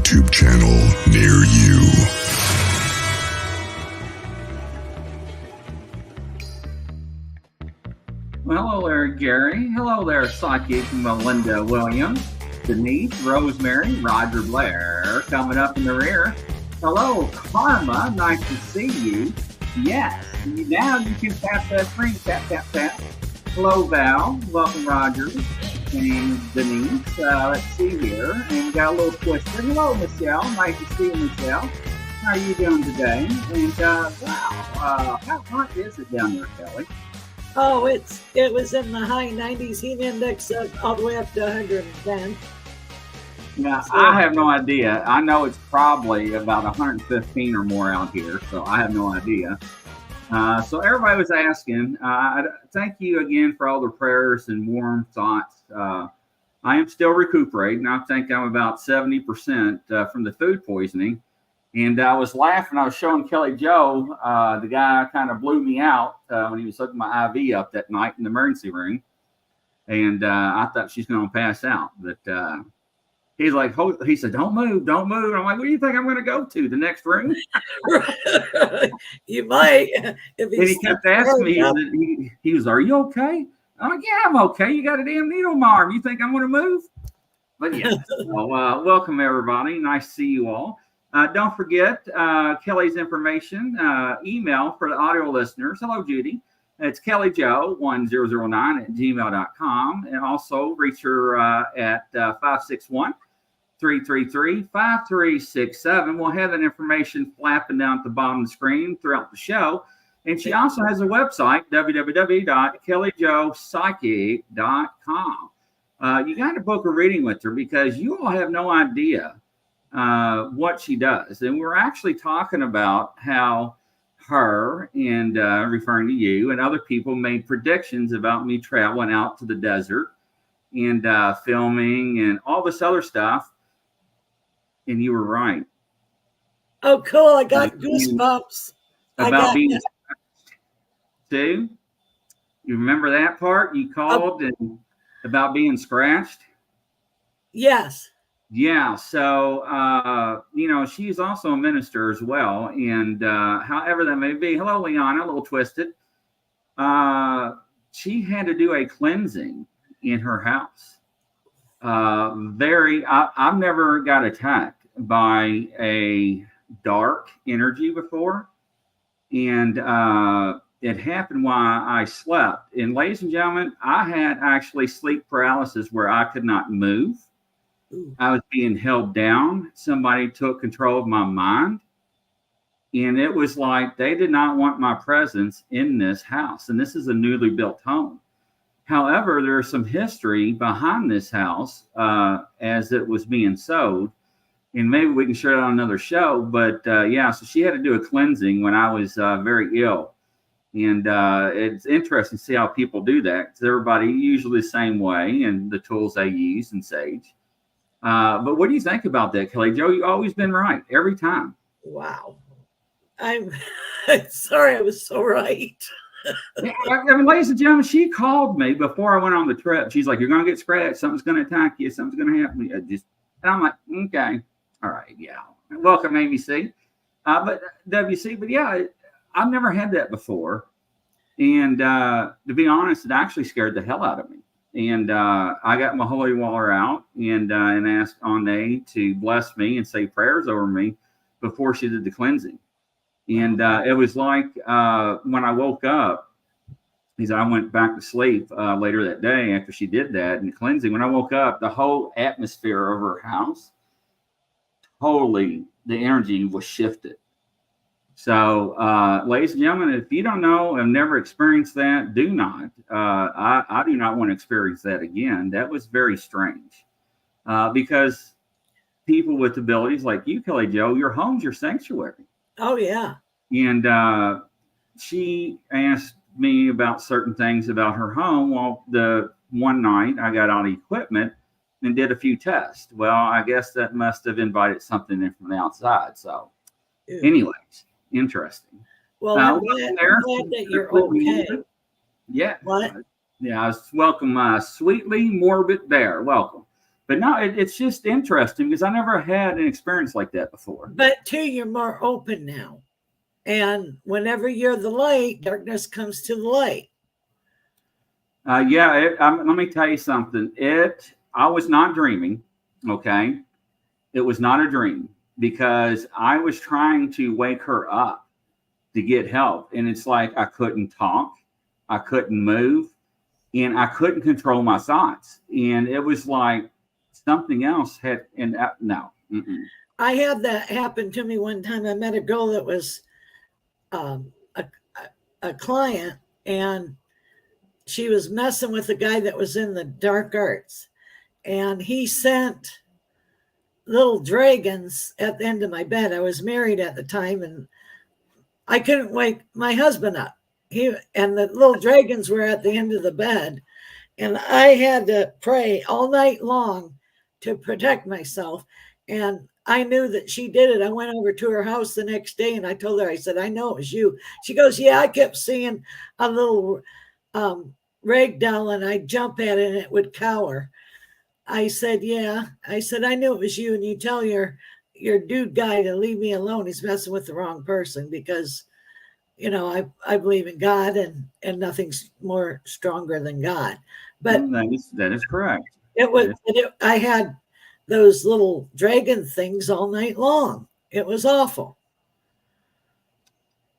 YouTube channel near you. Well, hello there, Gary. Hello there, Psychic Melinda Williams, Denise, Rosemary, Roger Blair, coming up in the rear. Hello, Karma. Nice to see you. Yes, now you can tap that screen. Tap, tap, tap. Hello, Val. Welcome, Roger. And Denise. Let's see here. And we got a little twister. Hello, Michelle. Nice to see you, Michelle. How are you doing today? And wow, how hot is it down there, Kelly? Oh, it was in the high 90s, heat index all the way up to 110. Yeah, so, I have no idea. I know it's probably about 115 or more out here, so I have no idea. So everybody was asking. Thank you again for all the prayers and warm thoughts. I am still recuperating. I think I'm about 70% from the food poisoning. And I was laughing. I was showing Kelly Joe, the guy kind of blew me out when he was hooking my IV up that night in the emergency room. And I thought she's going to pass out. But he's like, he said, don't move, don't move. I'm like, what do you think I'm going to go to, the next room? You might. And he kept asking me, he was, are you okay? I'm like, yeah, I'm okay. You got a damn needle in my arm. You think I'm going to move? But yeah, so, welcome everybody. Nice to see you all. Don't forget Kelly's information, email for the audio listeners. Hello, Judy. It's kellyjoe1009 and also reach her at 561-333-5367. We'll have that information flapping down at the bottom of the screen throughout the show. And she also has a website, www.kellyjoepsychic.com. You got to book a reading with her because you all have no idea what she does. And we're actually talking about how her and referring to you and other people made predictions about me traveling out to the desert and filming and all this other stuff. And you were right. Oh, cool. I got goosebumps. About being too. You remember that part? You called and about being scratched? Yes. Yeah. So, she's also a minister as well. And however that may be, hello, Liana, a little twisted. She had to do a cleansing in her house. I've never got attacked by a dark energy before. And it happened while I slept. And ladies and gentlemen, I had actually sleep paralysis where I could not move. I was being held down. Somebody took control of my mind. And it was like they did not want my presence in this house. And this is a newly built home. However, there's some history behind this house as it was being sold. And maybe we can share that on another show. But so she had to do a cleansing when I was very ill. And it's interesting to see how people do that. Because everybody usually the same way and the tools they use and sage. But what do you think about that, Kelly Joe? You've always been right every time. Wow. I'm sorry I was so right. Ladies and gentlemen, she called me before I went on the trip. She's like, you're going to get scratched. Something's going to attack you. Something's going to happen. And I'm like, okay. All right. Yeah. Welcome, ABC. But WC. But yeah, I've never had that before. And to be honest, it actually scared the hell out of me. And I got my holy water out and asked Ane to bless me and say prayers over me before she did the cleansing. And it was like when I woke up, because I went back to sleep later that day after she did that and the cleansing. When I woke up, the whole atmosphere of her house, totally, the energy was shifted. So, ladies and gentlemen, if you don't know and never experienced that, do not. I do not want to experience that again. That was very strange because people with abilities like you, Kelly Joe, your home's your sanctuary. Oh, yeah. And she asked me about certain things about her home. Well, the one night I got all the equipment and did a few tests. Well, I guess that must have invited something in from the outside. So, anyways, interesting. Well, I'm glad that you're okay. Yeah. What? Yeah, I was welcome, Sweetly Morbid Bear. Welcome. But no, it's just interesting because I never had an experience like that before. But too, you're more open now. And whenever you're the light, darkness comes to the light. Let me tell you something. I was not dreaming, okay? It was not a dream because I was trying to wake her up to get help. And it's like I couldn't talk, I couldn't move, and I couldn't control my thoughts. And it was like something else had, no. Mm-mm. I had that happen to me one time. I met a girl that was a client, and she was messing with a guy that was in the dark arts. And he sent little dragons at the end of my bed. I was married at the time, and I couldn't wake my husband up. And the little dragons were at the end of the bed. And I had to pray all night long to protect myself. And I knew that she did it. I went over to her house the next day and I told her, I said, I know it was you. She goes, yeah, I kept seeing a little rag doll and I'd jump at it and it would cower. I said, yeah. I said, I knew it was you. And you tell your dude guy to leave me alone. He's messing with the wrong person because, you know, I believe in God and nothing's more stronger than God. But that is correct. I had those little dragon things all night long. It was awful.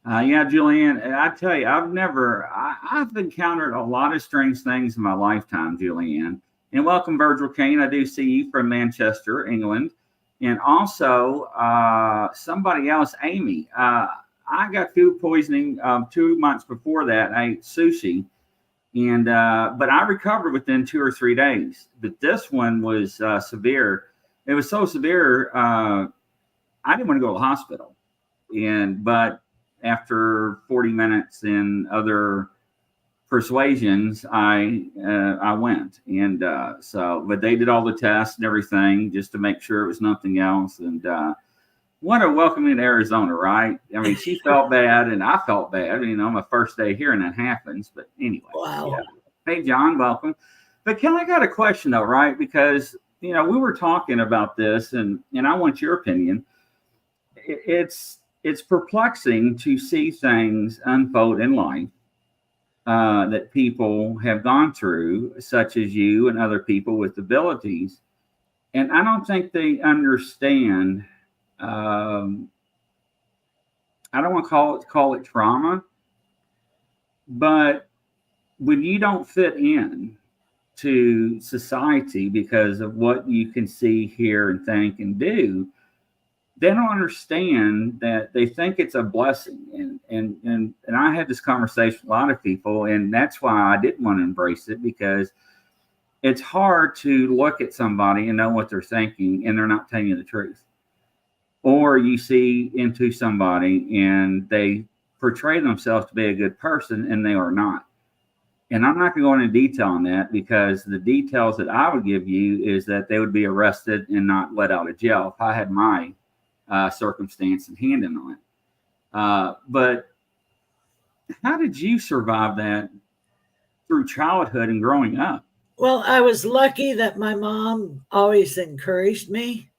Yeah, Julianne, I tell you, I've encountered a lot of strange things in my lifetime, Julianne. And welcome, Virgil Kane. I do see you from Manchester, England. And also somebody else, Amy. I got food poisoning 2 months before that. I ate sushi, and but I recovered within 2 or 3 days. But this one was severe. It was so severe, I didn't want to go to the hospital. But after 40 minutes and other persuasions, I went, and but they did all the tests and everything just to make sure it was nothing else. And what a welcome in Arizona, right? I mean, she felt bad and I felt bad. My first day here and that happens. But anyway, Wow. Yeah. Hey, John, welcome. But Ken, I got a question though, right? Because we were talking about this, and I want your opinion. It's perplexing to see things unfold in life that people have gone through, such as you and other people with abilities. And I don't think they understand. I don't want to call it trauma, but when you don't fit in to society because of what you can see, hear, and think and do, they don't understand that. They think it's a blessing. And I had this conversation with a lot of people, and that's why I didn't want to embrace it, because it's hard to look at somebody and know what they're thinking and they're not telling you the truth. Or you see into somebody and they portray themselves to be a good person and they are not. And I'm not going to go into detail on that, because the details that I would give you is that they would be arrested and not let out of jail if I had my circumstance and hand in on it. But how did you survive that through childhood and growing up? Well, I was lucky that my mom always encouraged me.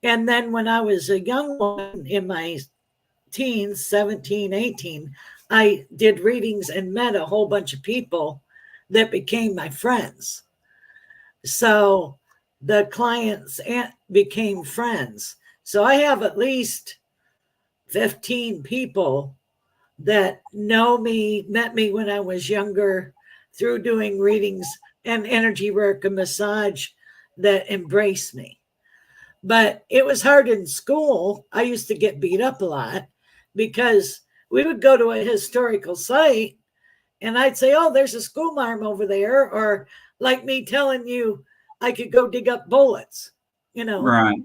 And then when I was a young one in my teens, 17, 18, I did readings and met a whole bunch of people that became my friends. So the clients became friends. So I have at least 15 people that know me, met me when I was younger through doing readings and energy work and massage, that embrace me. But it was hard in school. I used to get beat up a lot because we would go to a historical site and I'd say, oh, there's a school marm over there. Or like me telling you I could go dig up bullets, Right.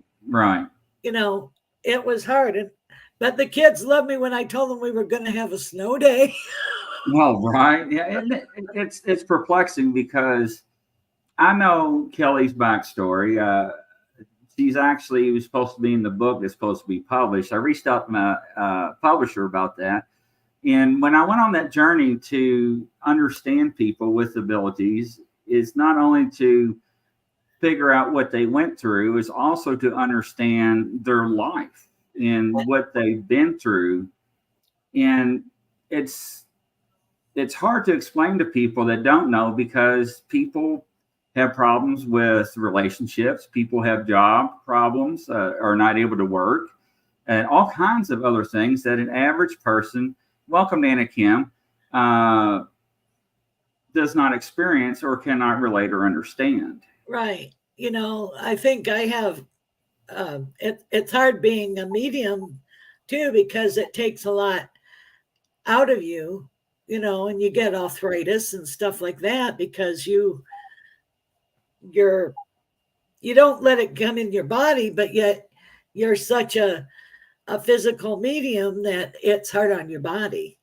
It was hard. But the kids loved me when I told them we were going to have a snow day. Well, right. Yeah. It's perplexing, because I know Kelly's backstory. She's actually was supposed to be in the book that's supposed to be published. I reached out to my publisher about that. And when I went on that journey to understand people with abilities, is not only to figure out what they went through, is also to understand their life and what they've been through. And it's hard to explain to people that don't know, because people have problems with relationships. People have job problems, are not able to work, and all kinds of other things that an average person, welcome Anna Kim, does not experience or cannot relate or understand. Right. I think I have, it's hard being a medium too, because it takes a lot out of you, and you get arthritis and stuff like that because you don't let it come in your body, but yet you're such a physical medium that it's hard on your body.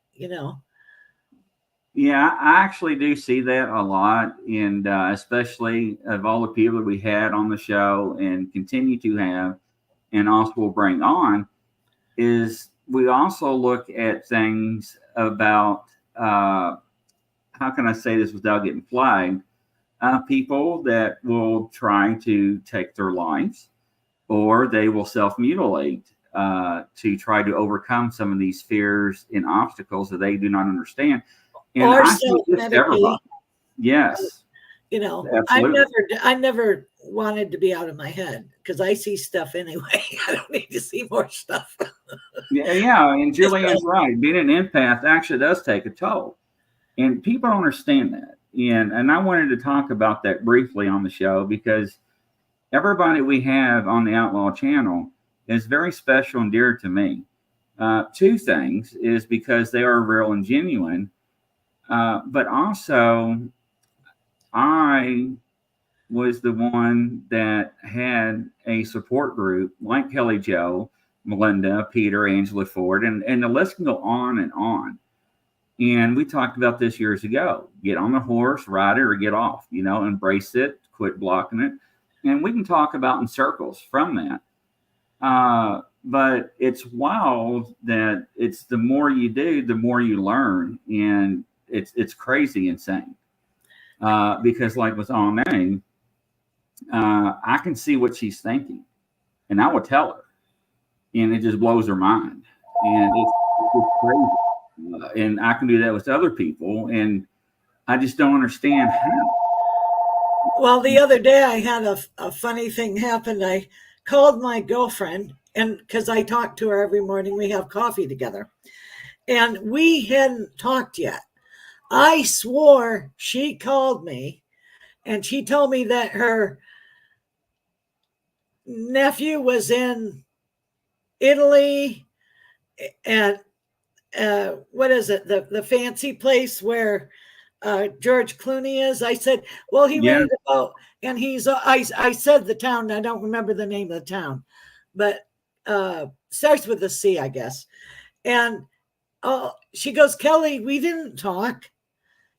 Yeah, I actually do see that a lot, and especially of all the people that we had on the show and continue to have, and also will bring on, is we also look at things about, how can I say this without getting flagged? People that will try to take their lives, or they will self-mutilate to try to overcome some of these fears and obstacles that they do not understand. And or I see this to everybody. Yes. I never wanted to be out of my head because I see stuff anyway. I don't need to see more stuff. Yeah, and Julian's right. Being an empath actually does take a toll, and people don't understand that. And I wanted to talk about that briefly on the show because everybody we have on the Outlaw channel is very special and dear to me. Two things is because they are real and genuine, but also I was the one that had a support group like Kelly Joe, Melinda, Peter, Angela Ford, and the list can go on and on. And we talked about this years ago. Get on the horse, ride it, or get off, embrace it, quit blocking it. And we can talk about in circles from that. But it's wild that it's the more you do, the more you learn. And it's crazy insane. Because like with Ame, I can see what she's thinking. And I will tell her. And it just blows her mind. And it's crazy. And I can do that with other people, and I just don't understand how. Well, the other day I had a funny thing happen. I called my girlfriend, and because I talk to her every morning, we have coffee together, and we hadn't talked yet. I swore she called me, and she told me that her nephew was in Italy, and what is it? The fancy place where George Clooney is. I said, well, he rented a boat, and I said the town. I don't remember the name of the town, but starts with a C, I guess. And she goes, Kelly, we didn't talk.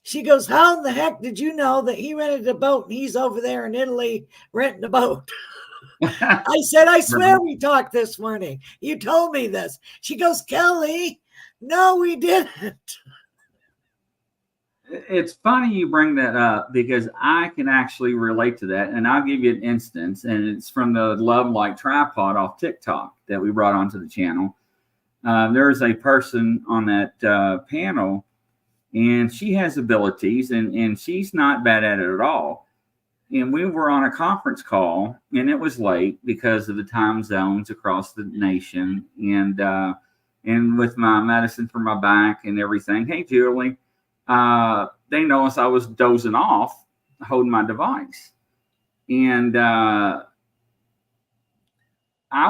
She goes, how in the heck did you know that he rented a boat and he's over there in Italy renting a boat? I said, I swear we talked this morning. You told me this. She goes, Kelly, no, we didn't. It's funny you bring that up because I can actually relate to that. And I'll give you an instance. And it's from the Love Like Tripod off TikTok that we brought onto the channel. There's a person on that panel, and she has abilities, and she's not bad at it at all. And we were on a conference call, and it was late because of the time zones across the nation. And with my medicine for my back and everything, hey, Julie, they noticed I was dozing off, holding my device. And I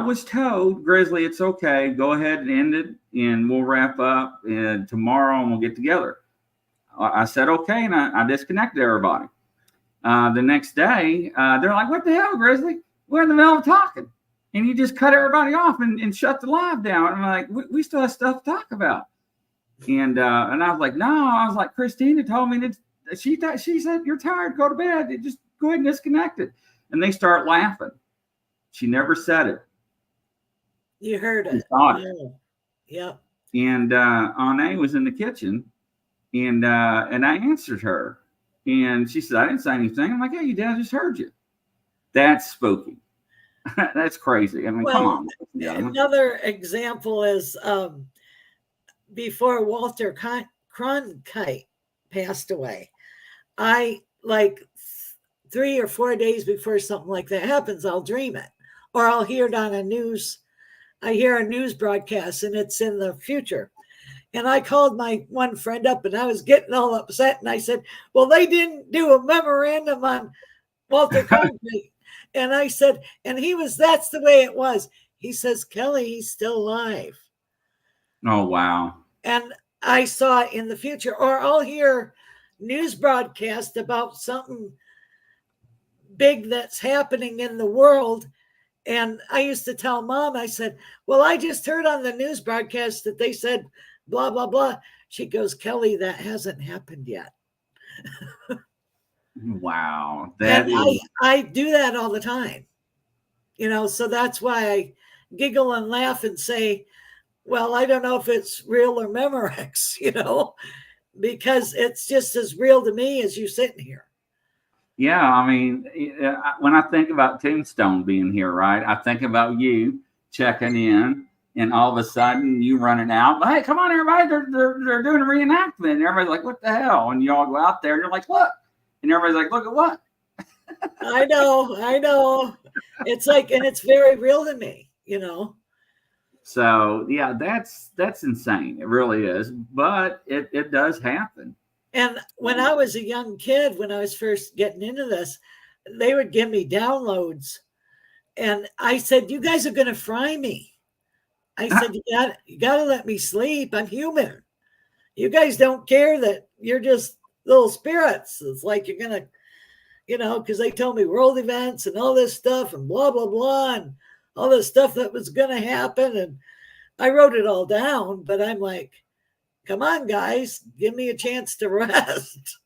was told, Grizzly, it's okay. Go ahead and end it, and we'll wrap up and tomorrow, and we'll get together. I said, okay, and I disconnected everybody. The next day, they're like, what the hell, Grizzly? We're in the middle of talking. And you just cut everybody off and shut the live down. And I'm like, we still have stuff to talk about. And I was like, no. I was like, Christina told me that she said, you're tired, go to bed. Just go ahead and disconnect it. And they start laughing. She never said it. You heard it. Yeah. And Ane was in the kitchen, and I answered her. And she said, I didn't say anything. I'm like, yeah, you did. I just heard you. That's spooky. That's crazy. I mean, come on. Another example is before Walter Cronkite passed away, I like 3 or 4 days before something like that happens, I'll dream it, or I'll hear it on I hear a news broadcast and it's in the future. And I called my one friend up, and I was getting all upset. And I said, well, they didn't do a memorandum on Walter Cronkite. And I said, and that's the way it was. He says, Kelly, he's still alive. Oh, wow. And I saw it in the future. Or I'll hear news broadcast about something big that's happening in the world. And I used to tell Mom, I said, well, I just heard on the news broadcast that they said, blah, blah, blah. She goes, Kelly, that hasn't happened yet. Wow. I do that all the time. So that's why I giggle and laugh and say, well, I don't know if it's real or Memorex, because it's just as real to me as you sitting here. Yeah. I mean, when I think about Tombstone being here, right, I think about you checking in. And all of a sudden, you running out. Hey, come on, everybody! They're doing a reenactment. And everybody's like, "What the hell?" And you all go out there, and you're like, "Look!" And everybody's like, "Look at what?" I know. It's like, and it's very real to me, you know. So yeah, that's insane. It really is. But it does happen. And when I was a young kid, when I was first getting into this, they would give me downloads. And I said, you guys are going to fry me. I said, you got to let me sleep. I'm human. You guys don't care that you're just little spirits. It's like you're going to, you know, because they told me world events and all this stuff and blah, blah, blah, and all this stuff that was going to happen. And I wrote it all down, but I'm like, come on, guys, give me a chance to rest.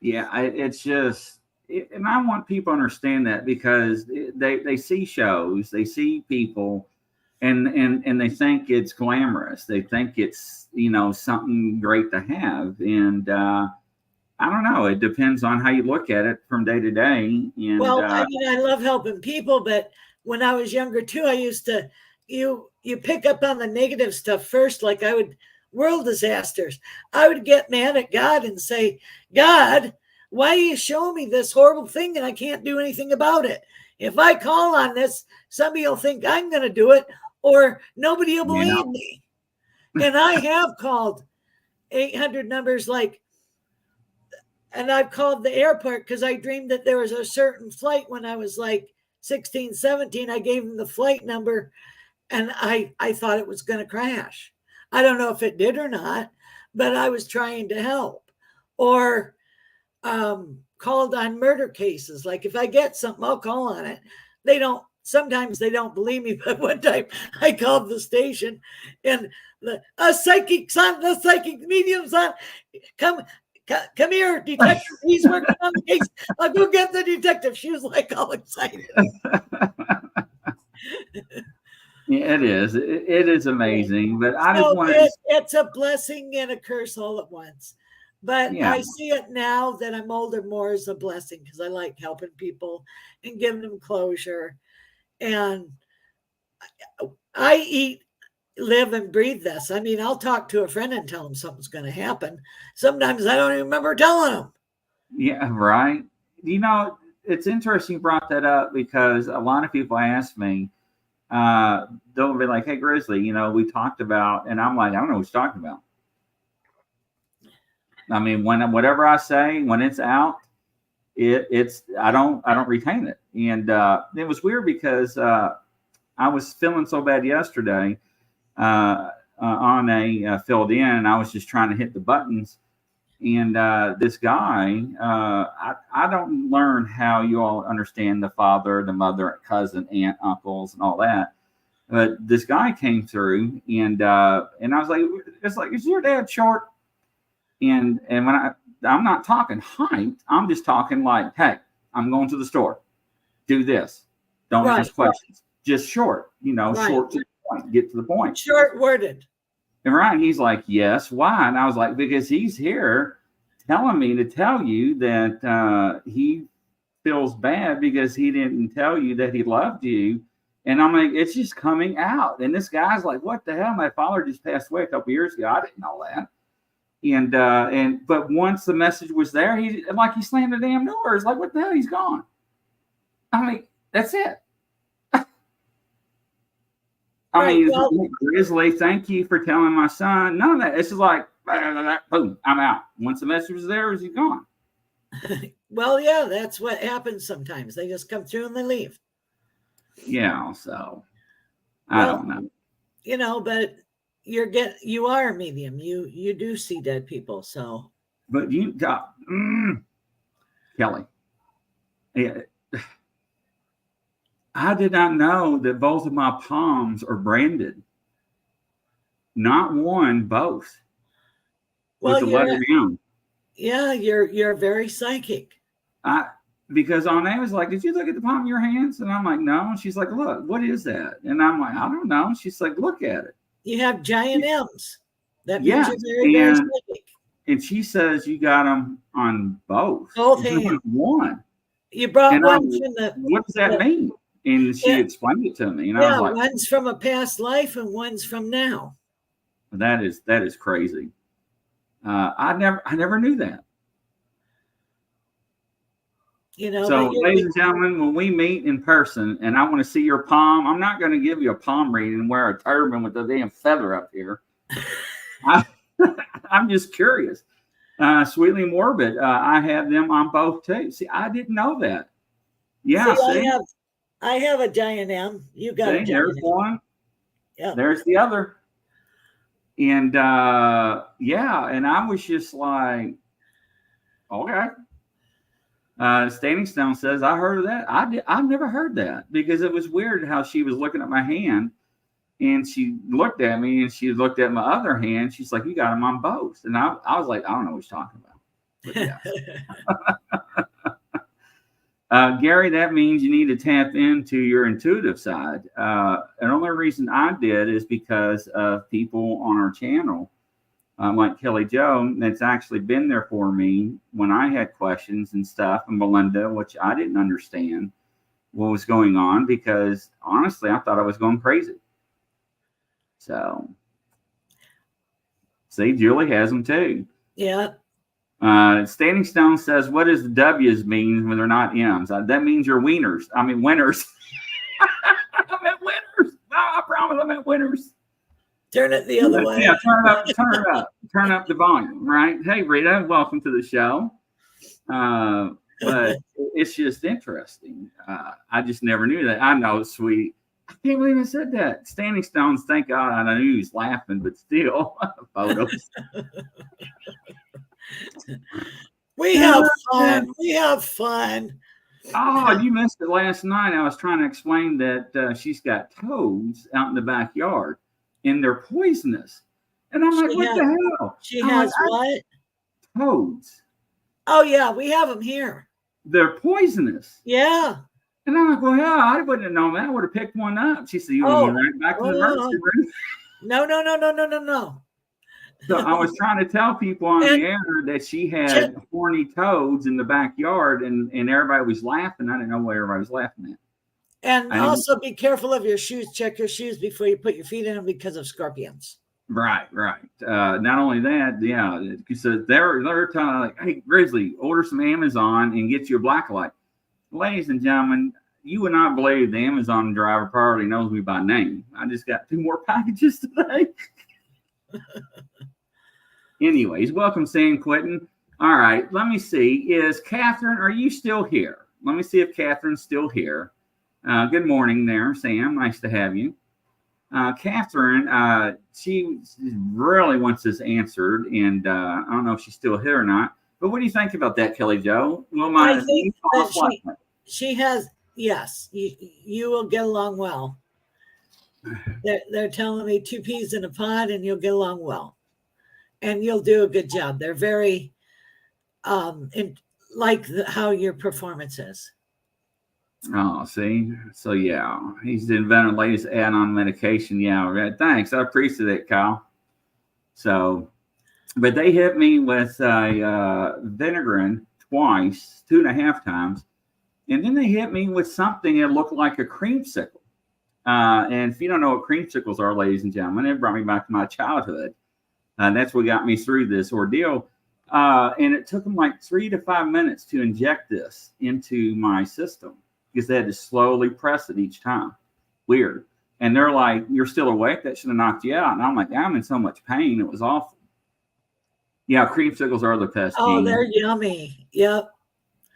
Yeah, it's just, and I want people to understand that because they see shows, they see people, and they think it's glamorous. They think it's, you know, something great to have, and I don't know. It depends on how you look at it from day to day. And well, I mean, I love helping people, but when I was younger too, I used to you pick up on the negative stuff first. Like I would world disasters. I would get mad at God and say, God, why are you showing me this horrible thing and I can't do anything about it? If I call on this, somebody will think I'm going to do it, or nobody will believe me. And I have called 800 numbers like. And I've called the airport because I dreamed that there was a certain flight when I was like 16, 17. I gave them the flight number and I thought it was going to crash. I don't know if it did or not, but I was trying to help. Or called on murder cases. Like if I get something, I'll call on it. Sometimes they don't believe me, but one time I called the station and the psychic medium's on. Come here, detective. He's working on the case. I'll go get the detective. She was like all excited. Yeah, it is. It is amazing. But I just want to. It's a blessing and a curse all at once. But Yeah. I see it now that I'm older more as a blessing because I like helping people and giving them closure. And I eat, live, and breathe this. I mean, I'll talk to a friend and tell them something's going to happen. Sometimes I don't even remember telling them. Yeah, right. You know, it's interesting you brought that up because a lot of people ask me, they'll be like, hey, Grizzly, you know, we talked about, and I'm like, I don't know what you're talking about. I mean, whatever I say, when it's out, it's I don't retain it. And it was weird because I was feeling so bad yesterday on a filled in, and I was just trying to hit the buttons. And this guy, I don't learn how you all understand the father, the mother, cousin, aunt, uncles, and all that. But this guy came through, and I was like, it's like, is your dad short? And when I'm not talking height, I'm just talking like, hey, I'm going to the store. Do this. Don't ask questions. Just short, you know, short to the point. Get to the point. Short worded. And right, he's like, yes. Why? And I was like, because he's here telling me to tell you that he feels bad because he didn't tell you that he loved you. And I'm like, it's just coming out. And this guy's like, what the hell? My father just passed away a couple years ago. I didn't know that. But once the message was there, he slammed the damn door. It's like, what the hell? He's gone. I mean, that's it. I mean, Grizzly, thank you for telling my son. None of that. It's just like, boom, I'm out. Once the message was there, he's gone. Well, yeah, that's what happens sometimes. They just come through and they leave. Yeah, so I don't know. You know, but you are a medium. You do see dead people, so. But you got Kelly. Yeah. I did not know that both of my palms are branded. Not one, both. Well, with the letter M. Yeah, you're very psychic. Because Anna was like, did you look at the palm of your hands? And I'm like, no. And she's like, look, what is that? And I'm like, I don't know. She's like, look at it. You have giant M's. That means you're very psychic. And she says you got them on both. Both hands. One. You brought one from the. What does that mean? And she explained it to me. And I was like, one's from a past life and one's from now. That is crazy. I never knew that. You know, So, ladies and gentlemen, when we meet in person and I want to see your palm, I'm not going to give you a palm reading and wear a turban with a damn feather up here. I'm just curious. Sweetly Morbid, I have them on both too. See, I didn't know that. Yeah, see? I have a giant M. You got a giant there's M. one. Yeah. There's the other. And and I was just like, okay. Standing Stone says, I heard of that. I've never heard that because it was weird how she was looking at my hand and she looked at me and she looked at my other hand. She's like, you got them on both. And I was like, I don't know what you're talking about. But yeah. Gary, that means you need to tap into your intuitive side. The only reason I did is because of people on our channel, like Kelly Jo, that's actually been there for me when I had questions and stuff, and Melinda, which I didn't understand what was going on because honestly, I thought I was going crazy. So, see, Julie has them too. Yeah. Standing Stone says, what does the W's mean when they're not M's? That means you're wieners. I mean, winners. I meant winners. No, I promise I meant winners. Turn it the other way. Yeah, turn it up. Turn up the volume, right? Hey, Rita, welcome to the show. But it's just interesting. I just never knew that. I know, sweet. I can't believe I said that. Standing Stones, thank God. I knew he was laughing, but still, photos. We have fun. We have fun. Oh, you missed it last night. I was trying to explain that she's got toads out in the backyard, and they're poisonous. And I'm like, what the hell? She has what? Toads. Oh, yeah, we have them here. They're poisonous. Yeah. And I'm like, well, hell, I wouldn't have known that. I would have picked one up. She said, you want me right back to the emergency room? No. So I was trying to tell people on the air that she had horny toads in the backyard, and everybody was laughing. I didn't know what everybody was laughing at. And also be careful of your shoes. Check your shoes before you put your feet in them because of scorpions. Right. Not only that, yeah. So they're telling like, hey, Grizzly, order some Amazon and get you a black light. Ladies and gentlemen, you would not believe the Amazon driver probably knows me by name. I just got 2 more packages today. Anyways, welcome, San Quentin. All right, let me see. Is Catherine, are you still here? Let me see if Catherine's still here. Good morning there, Sam. Nice to have you. Catherine, she really wants this answered, and I don't know if she's still here or not. But what do you think about that, Kelly Jo? I think that she has, yes, you will get along well. They're telling me 2 peas in a pod and you'll get along well. And you'll do a good job. They're very how your performance is. Oh, see? So, yeah, he's invented latest add-on medication. Yeah, right. Thanks. I appreciate it, Kyle. So, but they hit me with Vinegarin twice, 2.5 times. And then they hit me with something that looked like a creamsicle. And if you don't know what creamsicles are, ladies and gentlemen, it brought me back to my childhood. That's what got me through this ordeal. And it took them like 3 to 5 minutes to inject this into my system because they had to slowly press it each time. Weird. And they're like, you're still awake? That should have knocked you out. And I'm like, I'm in so much pain. It was awful. Yeah, creamsicles are the best. Oh, they're yummy. Yep.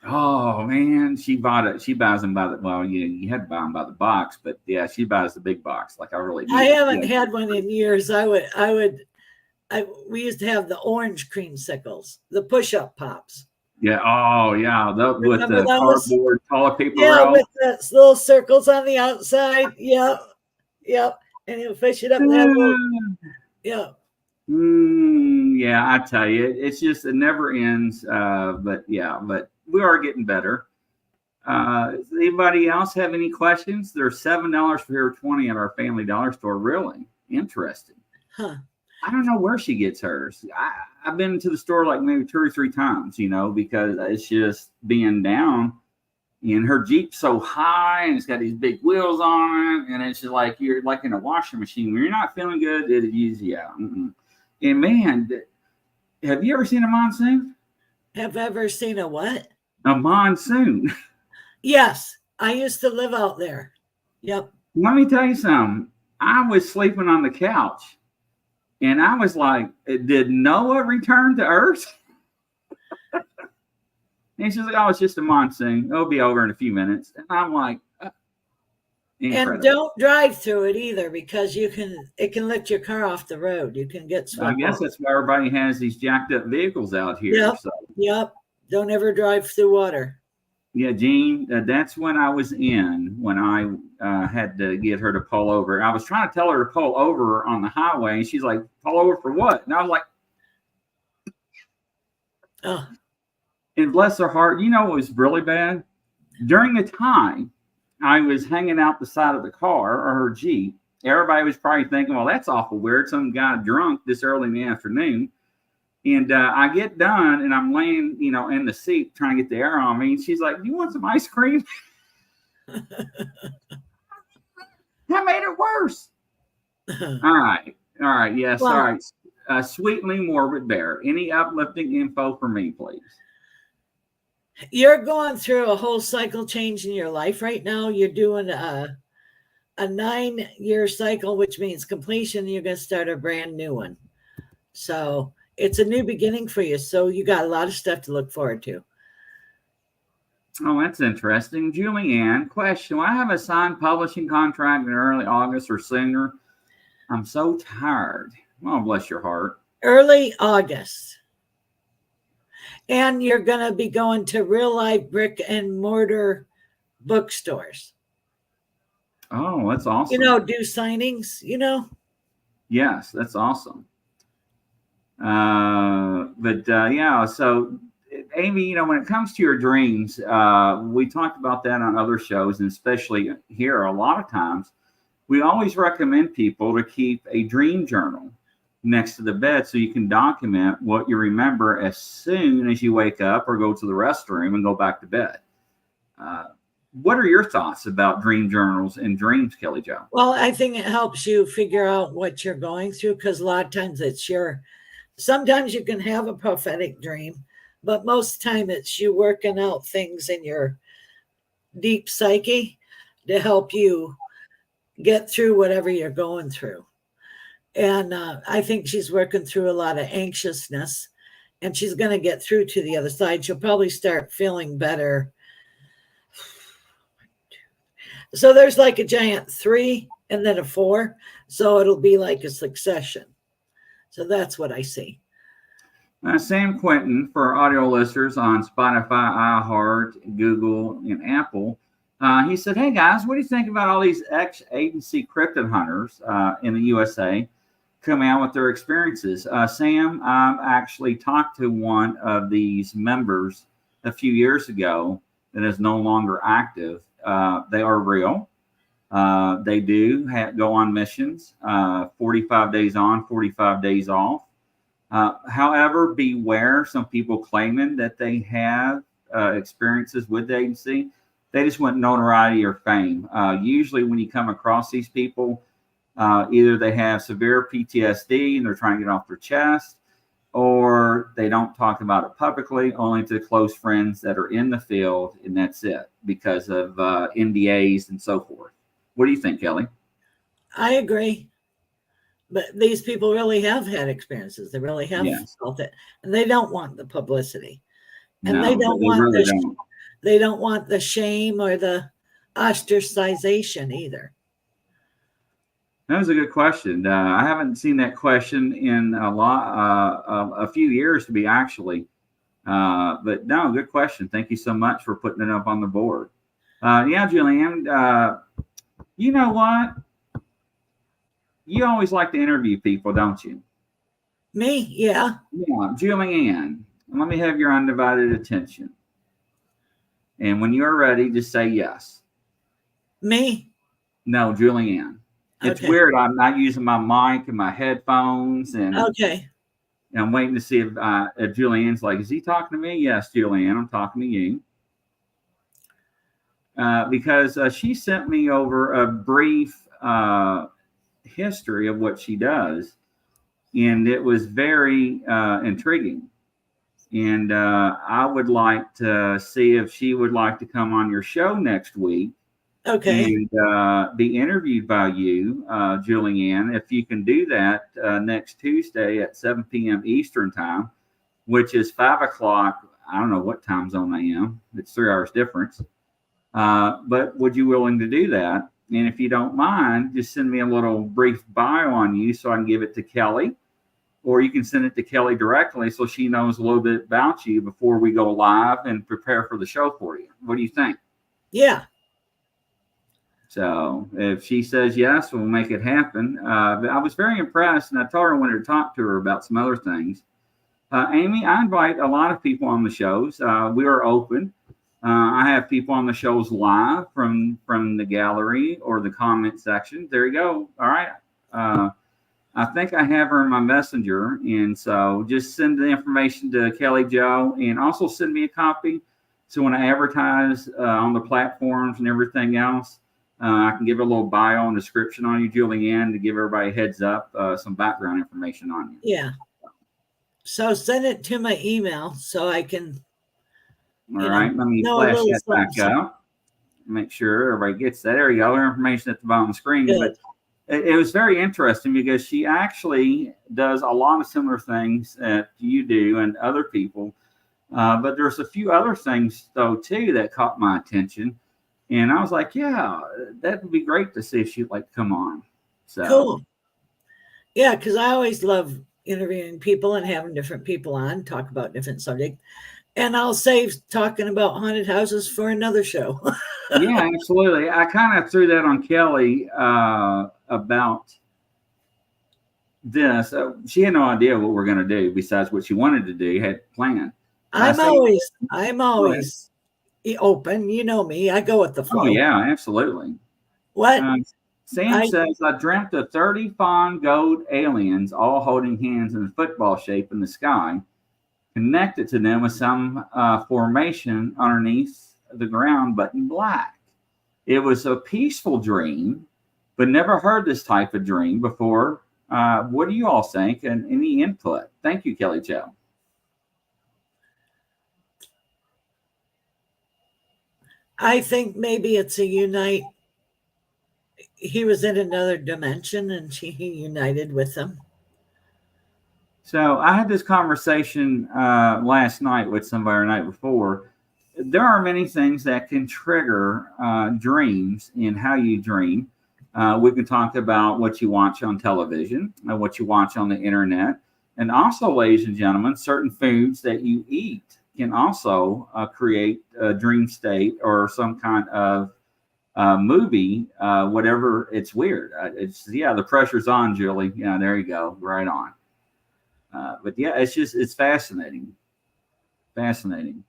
Oh, man. She buys them by you had to buy them by the box. But, yeah, she buys the big box. Like I really do. I haven't had one in years. We used to have the orange creamsicles, the push-up pops. Yeah. Oh, yeah. With the cardboard toilet paper. Yeah, with the little circles on the outside. Yep. And you fish it up. Yeah. Yeah, I tell you, it's just it never ends. But we are getting better. Does anybody else have any questions? There's $7 for here, 20 at our Family Dollar store. Really interesting. Huh. I don't know where she gets hers. I've been to the store like maybe 2 or 3 times, because it's just being down. And her Jeep's so high and it's got these big wheels on it. And it's just like you're like in a washing machine. When you're not feeling good, it eases you out. And man, have you ever seen a monsoon? Have ever seen a what? A monsoon. Yes, I used to live out there. Yep. Let me tell you something. I was sleeping on the couch and I was like, did Noah return to Earth? And she's like, oh, it's just a monsoon. It'll be over in a few minutes. And I'm like, incredible. And don't drive through it either, because it can lift your car off the road. You can get swept. I guess that's why everybody has these jacked up vehicles out here. Yep. So. Yep. Don't ever drive through water. Yeah, Gene, that's when I was when I had to get her to pull over. I was trying to tell her to pull over on the highway, and she's like, pull over for what? And I was like, oh. And bless her heart, you know what was really bad? During the time I was hanging out the side of the car or her Jeep, everybody was probably thinking, well, that's awful weird. Some guy drunk this early in the afternoon. And I get done and I'm laying, in the seat trying to get the air on me. And she's like, do you want some ice cream? That made it worse. All right. Yes. Well, all right. Sweetly morbid bear. Any uplifting info for me, please? You're going through a whole cycle change in your life right now. You're doing a 9-year cycle, which means completion. You're going to start a brand new one. So it's a new beginning for you. So you got a lot of stuff to look forward to. Oh, that's interesting. Julianne, question. Will I have a signed publishing contract in early August or sooner? I'm so tired. Oh, bless your heart. Early August. And you're going to be going to real life brick and mortar bookstores. Oh, that's awesome. Do signings, Yes, that's awesome. Yeah, so Amy, when it comes to your dreams, we talked about that on other shows, and especially here a lot of times, we always recommend people to keep a dream journal next to the bed so you can document what you remember as soon as you wake up or go to the restroom and go back to bed. What are your thoughts about dream journals and dreams, Kelly Jo? Well, I think it helps you figure out what you're going through, because a lot of times sometimes you can have a prophetic dream, but most of the time it's you working out things in your deep psyche to help you get through whatever you're going through. And I think she's working through a lot of anxiousness, and she's going to get through to the other side. She'll probably start feeling better. So there's like a giant 3 and then a 4. So it'll be like a succession. So that's what I see. Sam Quentin, for audio listeners on Spotify, iHeart, Google, and Apple, he said, hey guys, what do you think about all these ex-agency cryptid hunters in the USA coming out with their experiences? Sam, I've actually talked to one of these members a few years ago that is no longer active. They are real. They do go on missions, 45 days on, 45 days off. However, beware some people claiming that they have experiences with the agency. They just want notoriety or fame. Usually when you come across these people, either they have severe PTSD and they're trying to get off their chest, or they don't talk about it publicly, only to close friends that are in the field, and that's it, because of NDAs and so forth. What do you think, Kelly? I agree. But these people really have had experiences. They really have felt it. And they don't want the publicity. And they don't want the shame or the ostracization either. That was a good question. I haven't seen that question in a few years, to be actually. But no, good question. Thank you so much for putting it up on the board. Yeah, Julianne, you know what? You always like to interview people, don't you? Me? Yeah. Yeah, Julianne, let me have your undivided attention. And when you're ready, just say yes. Me? No, Julianne. It's weird. I'm not using my mic and my headphones. And I'm waiting to see if Julianne's like, is he talking to me? Yes, Julianne, I'm talking to you. Because she sent me over a brief history of what she does. And it was very intriguing. And I would like to see if she would like to come on your show next week. Okay. And be interviewed by you, Julianne. If you can do that next Tuesday at 7 p.m. Eastern time, which is 5 o'clock. I don't know what time zone I am. It's 3 hours difference. But would you willing to do that? And if you don't mind, just send me a little brief bio on you so I can give it to Kelly. Or you can send it to Kelly directly so she knows a little bit about you before we go live and prepare for the show for you. What do you think? Yeah. So if she says yes, we'll make it happen. But I was very impressed, and I told her I wanted to talk to her about some other things. Amy, I invite a lot of people on the shows. We are open. I have people on the shows live from the gallery or the comment section. There you go. All right. I think I have her in my messenger. And so just send the information to Kelly Jo, and also send me a copy. So when I advertise on the platforms and everything else, I can give a little bio and description on you, Julianne, to give everybody a heads up, some background information on you. Yeah. So send it to my email so I can. All right. Let me flash that back up. Make sure everybody gets that. There you go. Their information at the bottom of the screen. Good. But it was very interesting because she actually does a lot of similar things that you do and other people. But there's a few other things, though, too, that caught my attention. And I was like, yeah, that would be great to see if she'd like to come on. So cool. Yeah, because I always love interviewing people and having different people on, talk about different subjects. And I'll save talking about haunted houses for another show. Yeah, absolutely. I kind of threw that on Kelly about this. She had no idea what we're going to do besides what she wanted to do, had planned. I'm always open. You know me. I go with the flow. Oh, yeah, absolutely. What? Sam says, I dreamt of 30 fawn gold aliens all holding hands in a football shape in the sky, connected to them with some formation underneath the ground, but in black. It was a peaceful dream, but never heard this type of dream before. What do you all think? And any input? Thank you, Kelly Jo. I think maybe it's a unite. He was in another dimension and he united with them. So I had this conversation last night with somebody the night before. There are many things that can trigger dreams and how you dream. We can talk about what you watch on television and what you watch on the internet. And also, ladies and gentlemen, certain foods that you eat can also create a dream state or some kind of movie, whatever. It's weird. The pressure's on, Julie. Yeah, there you go. Right on. But yeah, it's fascinating. Fascinating.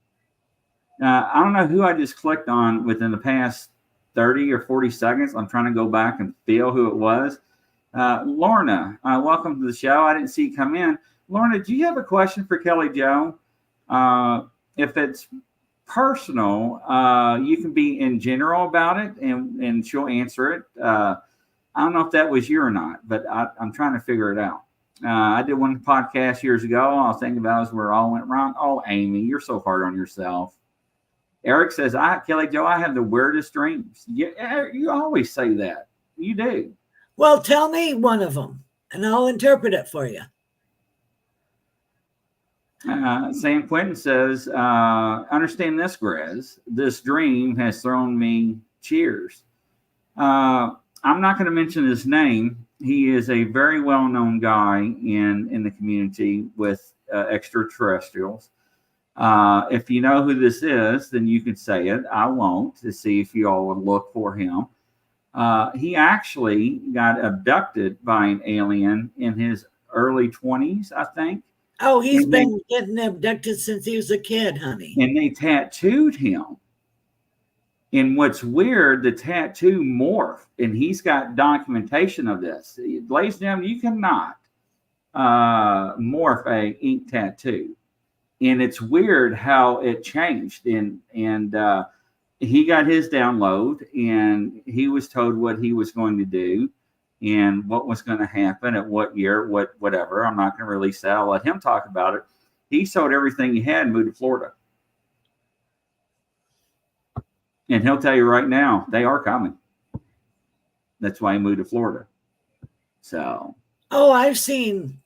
I don't know who I just clicked on within the past 30 or 40 seconds. I'm trying to go back and feel who it was. Lorna, welcome to the show. I didn't see you come in. Lorna, do you have a question for Kelly Jo? If it's personal, you can be in general about it and she'll answer it. I don't know if that was you or not, but I'm trying to figure it out. I did one podcast years ago. I was thinking about it where it all went wrong. Oh, Amy, you're so hard on yourself. Eric says, Kelly Jo, I have the weirdest dreams. Yeah, you always say that. You do. Well, tell me one of them, and I'll interpret it for you. Sam Quentin says, understand this, Grez. This dream has thrown me cheers. I'm not going to mention his name. He is a very well-known guy in the community with extraterrestrials. If you know who this is, then you can say it. I won't, to see if you all would look for him. He actually got abducted by an alien in his early 20s, I think. Oh, he's been getting abducted since he was a kid, honey. And they tattooed him. And what's weird, the tattoo morphed, and he's got documentation of this. Ladies and gentlemen, you cannot morph a ink tattoo. And it's weird how it changed. And he got his download, and he was told what he was going to do and what was going to happen at what year, whatever. I'm not going to release that. I'll let him talk about it. He sold everything he had and moved to Florida. And he'll tell you right now, they are coming. That's why he moved to Florida. So. Oh, I've seen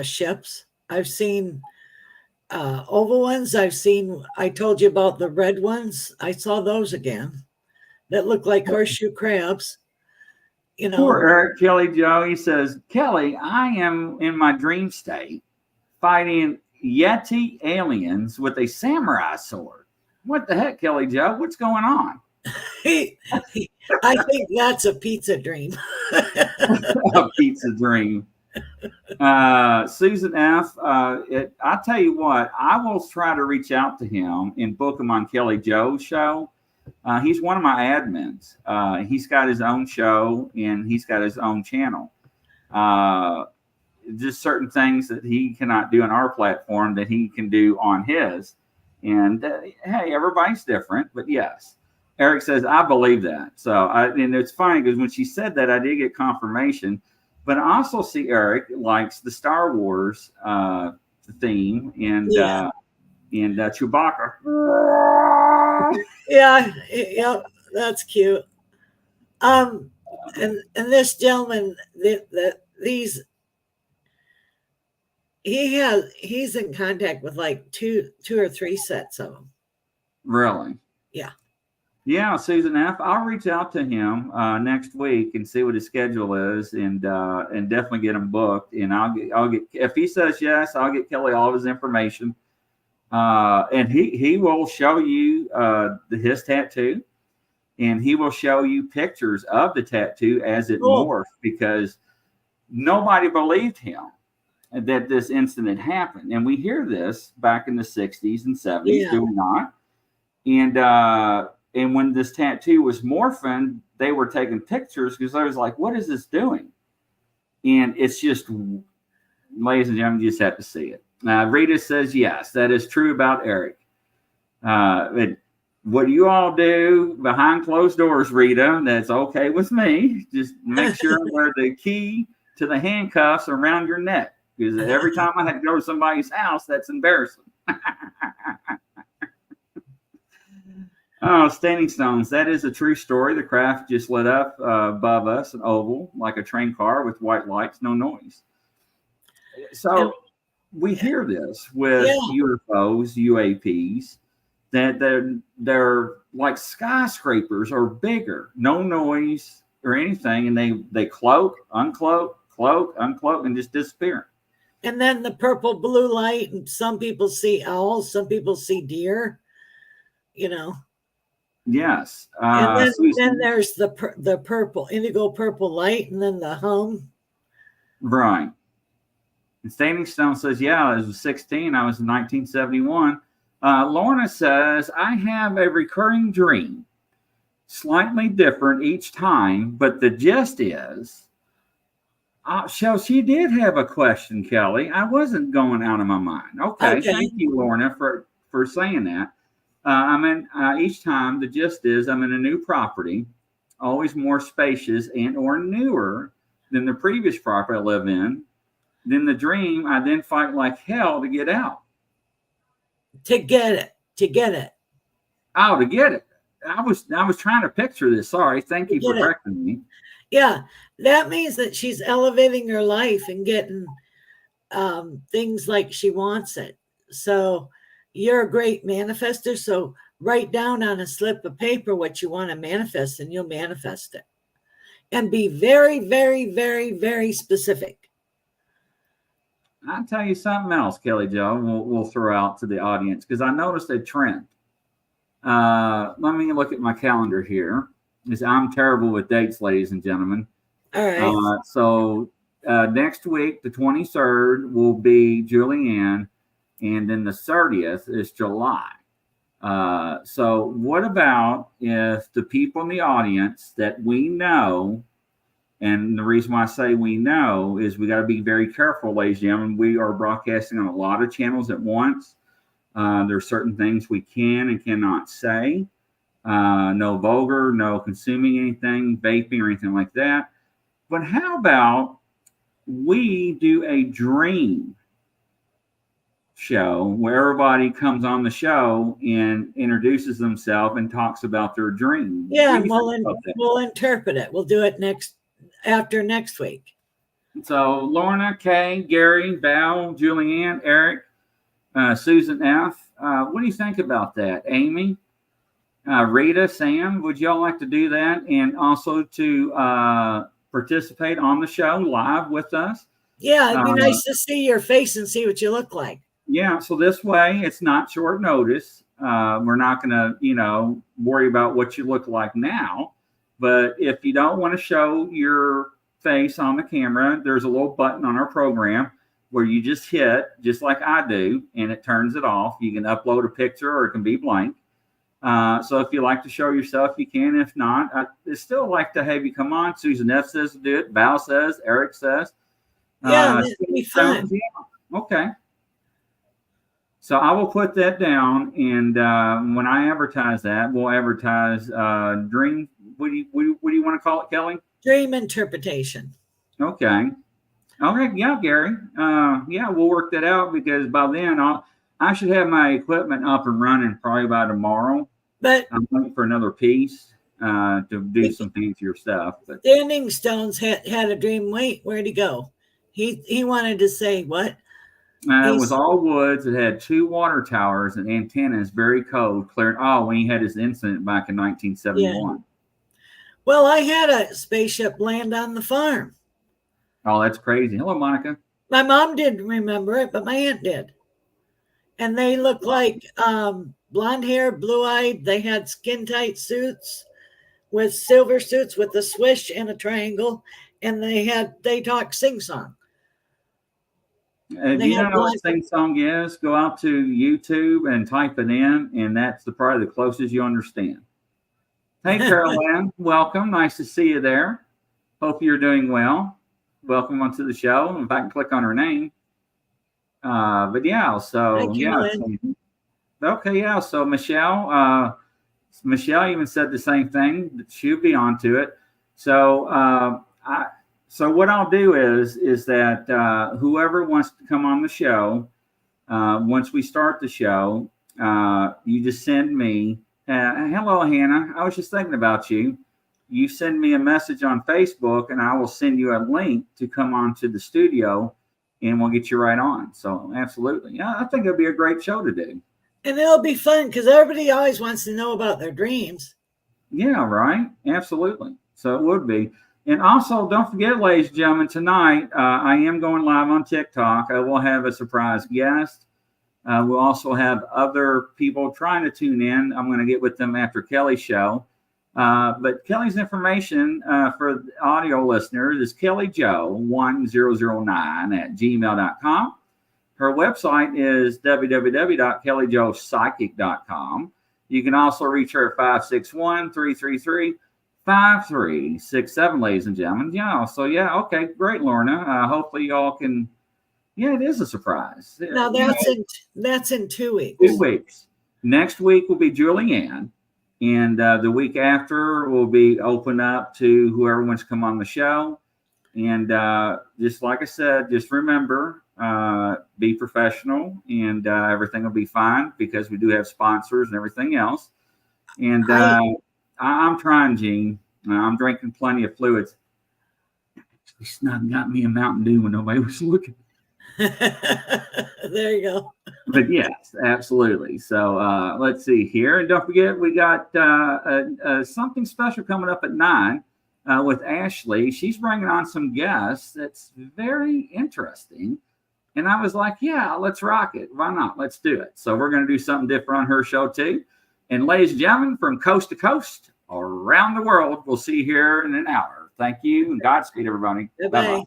ships. I've seen oval ones. I told you about the red ones. I saw those again that look like horseshoe crabs. You know. Poor Eric Kelly Joe. He says, Kelly, I am in my dream state fighting Yeti aliens with a samurai sword. What the heck, Kelly Joe? What's going on? I think that's a pizza dream. A pizza dream. Susan F. I'll tell you what, I will try to reach out to him and book him on Kelly Joe's show. He's one of my admins. He's got his own show and he's got his own channel. Just certain things that he cannot do on our platform that he can do on his. And hey, everybody's different, but yes. Eric says, I believe that. So, and it's funny because when she said that, I did get confirmation. But I also see Eric likes the Star Wars theme and Chewbacca. Yeah, that's cute. And this gentleman, he's in contact with like two or three sets of them. Really? Yeah. Yeah, Susan F. I'll reach out to him next week and see what his schedule is, and definitely get him booked. And I'll get if he says yes, I'll get Kelly all of his information, and he will show you his tattoo, and he will show you pictures of the tattoo as it morphed, because nobody believed him that this incident happened, and we hear this back in the 60s and 70s, do we not? And when this tattoo was morphing, they were taking pictures because I was like, what is this doing? And it's just, ladies and gentlemen, you just have to see it. Rita says, yes, that is true about Eric. What you all do behind closed doors, Rita, that's okay with me. Just make sure I wear the key to the handcuffs around your neck, because every time I had to go to somebody's house, that's embarrassing. Oh, Standing Stones. That is a true story. The craft just lit up above us, an oval, like a train car with white lights, no noise. So we hear this with UFOs, UAPs, that they're like skyscrapers or bigger, no noise or anything, and they cloak, uncloak, and just disappear. And then the purple blue light, and some people see owls, some people see deer, you know. Yes. And then there's the purple, indigo purple light, and then the hum. Right. And Standing Stone says, yeah, I was 16. I was in 1971. Lorna says, I have a recurring dream, slightly different each time, but the gist is, she did have a question, Kelly. I wasn't going out of my mind. Okay. Thank you, Lorna, for saying that. Each time the gist is I'm in a new property, always more spacious and or newer than the previous property I live in. Then the dream, I then fight like hell to get out. To get it. Oh, to get it. I was trying to picture this. Sorry. Thank you for correcting me. Yeah. That means that she's elevating her life and getting things like she wants it. So you're a great manifester. So write down on a slip of paper what you want to manifest, and you'll manifest it. And be very, very, very, very specific. I'll tell you something else, Kelly Joe, we'll throw out to the audience, because I noticed a trend. Let me look at my calendar here, because I'm terrible with dates, ladies and gentlemen. All right. So next week, the 23rd, will be Julianne. And then the 30th is July. So what about if the people in the audience that we know, and the reason why I say we know is we got to be very careful, ladies and gentlemen. We are broadcasting on a lot of channels at once. There are certain things we can and cannot say. No vulgar, no consuming anything, vaping or anything like that. But how about we do a dream show where everybody comes on the show and introduces themselves and talks about their dream. Yeah, and we'll interpret it. We'll do it after next week. So Lorna, Kay, Gary, Val, Julianne, Eric, Susan F. What do you think about that? Amy, Rita, Sam, would y'all like to do that? And also to participate on the show live with us? Yeah, it'd be nice to see your face and see what you look like. Yeah, so this way it's not short notice. We're not going to, worry about what you look like now. But if you don't want to show your face on the camera, there's a little button on our program where you just hit, just like I do, and it turns it off. You can upload a picture or it can be blank. So if you like to show yourself, you can. If not, I still like to have you come on. Susan F says to do it. Val says. Eric says. Yeah, it'd be fun. Yeah. Okay. So I will put that down, and when I advertise that, we'll advertise dream. What do you want to call it, Kelly? Dream interpretation. Okay. All right. Yeah, Gary. Yeah, we'll work that out because by then I should have my equipment up and running probably by tomorrow. But I'm looking for another piece to do some fancier stuff. But Standing Stones had a dream. Wait, where'd he go? He wanted to say what? It was all woods. It had 2 water towers and antennas, very cold, cleared. Oh, when he had his incident back in 1971. Yeah. Well, I had a spaceship land on the farm. Oh, that's crazy. Hello, Monica. My mom didn't remember it, but my aunt did. And they looked like blonde hair, blue-eyed. They had skin-tight suits with silver suits with a swish and a triangle. And they talked sing-song. If you don't know what sing-song is, go out to YouTube and type it in, and that's probably the closest you understand. Hey, Carol-Ann, welcome. Nice to see you there. Hope you're doing well. Welcome onto the show. If I can click on her name. But yeah, so yeah. Okay, yeah. So Michelle even said the same thing. That she'll be onto it. So So what I'll do is that whoever wants to come on the show, once we start the show, you just send me, hello, Hannah. I was just thinking about you. You send me a message on Facebook, and I will send you a link to come on to the studio, and we'll get you right on. So absolutely. Yeah, I think it'll be a great show to do. And it'll be fun because everybody always wants to know about their dreams. Yeah, right. Absolutely. So it would be. And also, don't forget, ladies and gentlemen, tonight I am going live on TikTok. I will have a surprise guest. We'll also have other people trying to tune in. I'm going to get with them after Kelly's show. But Kelly's information for the audio listeners is kellyjoe1009@gmail.com. Her website is www.kellyjoepsychic.com. You can also reach her at 561-333-5367, ladies and gentlemen. Yeah. So yeah. Okay. Great, Lorna. Hopefully y'all can. Yeah, it is a surprise. Now that's in 2 weeks. 2 weeks. Next week will be Julianne, and the week after will be open up to whoever wants to come on the show. And just like I said, just remember, be professional, and everything will be fine because we do have sponsors and everything else. And I'm trying, Gene. I'm drinking plenty of fluids. He snuck got me a Mountain Dew when nobody was looking. There you go. But yes, absolutely. So let's see here. And don't forget, we got something special coming up at 9 with Ashley. She's bringing on some guests that's very interesting. And I was like, yeah, let's rock it. Why not? Let's do it. So we're going to do something different on her show too. And ladies and gentlemen, from coast to coast, around the world, we'll see you here in an hour. Thank you, and Godspeed, everybody. Bye-bye.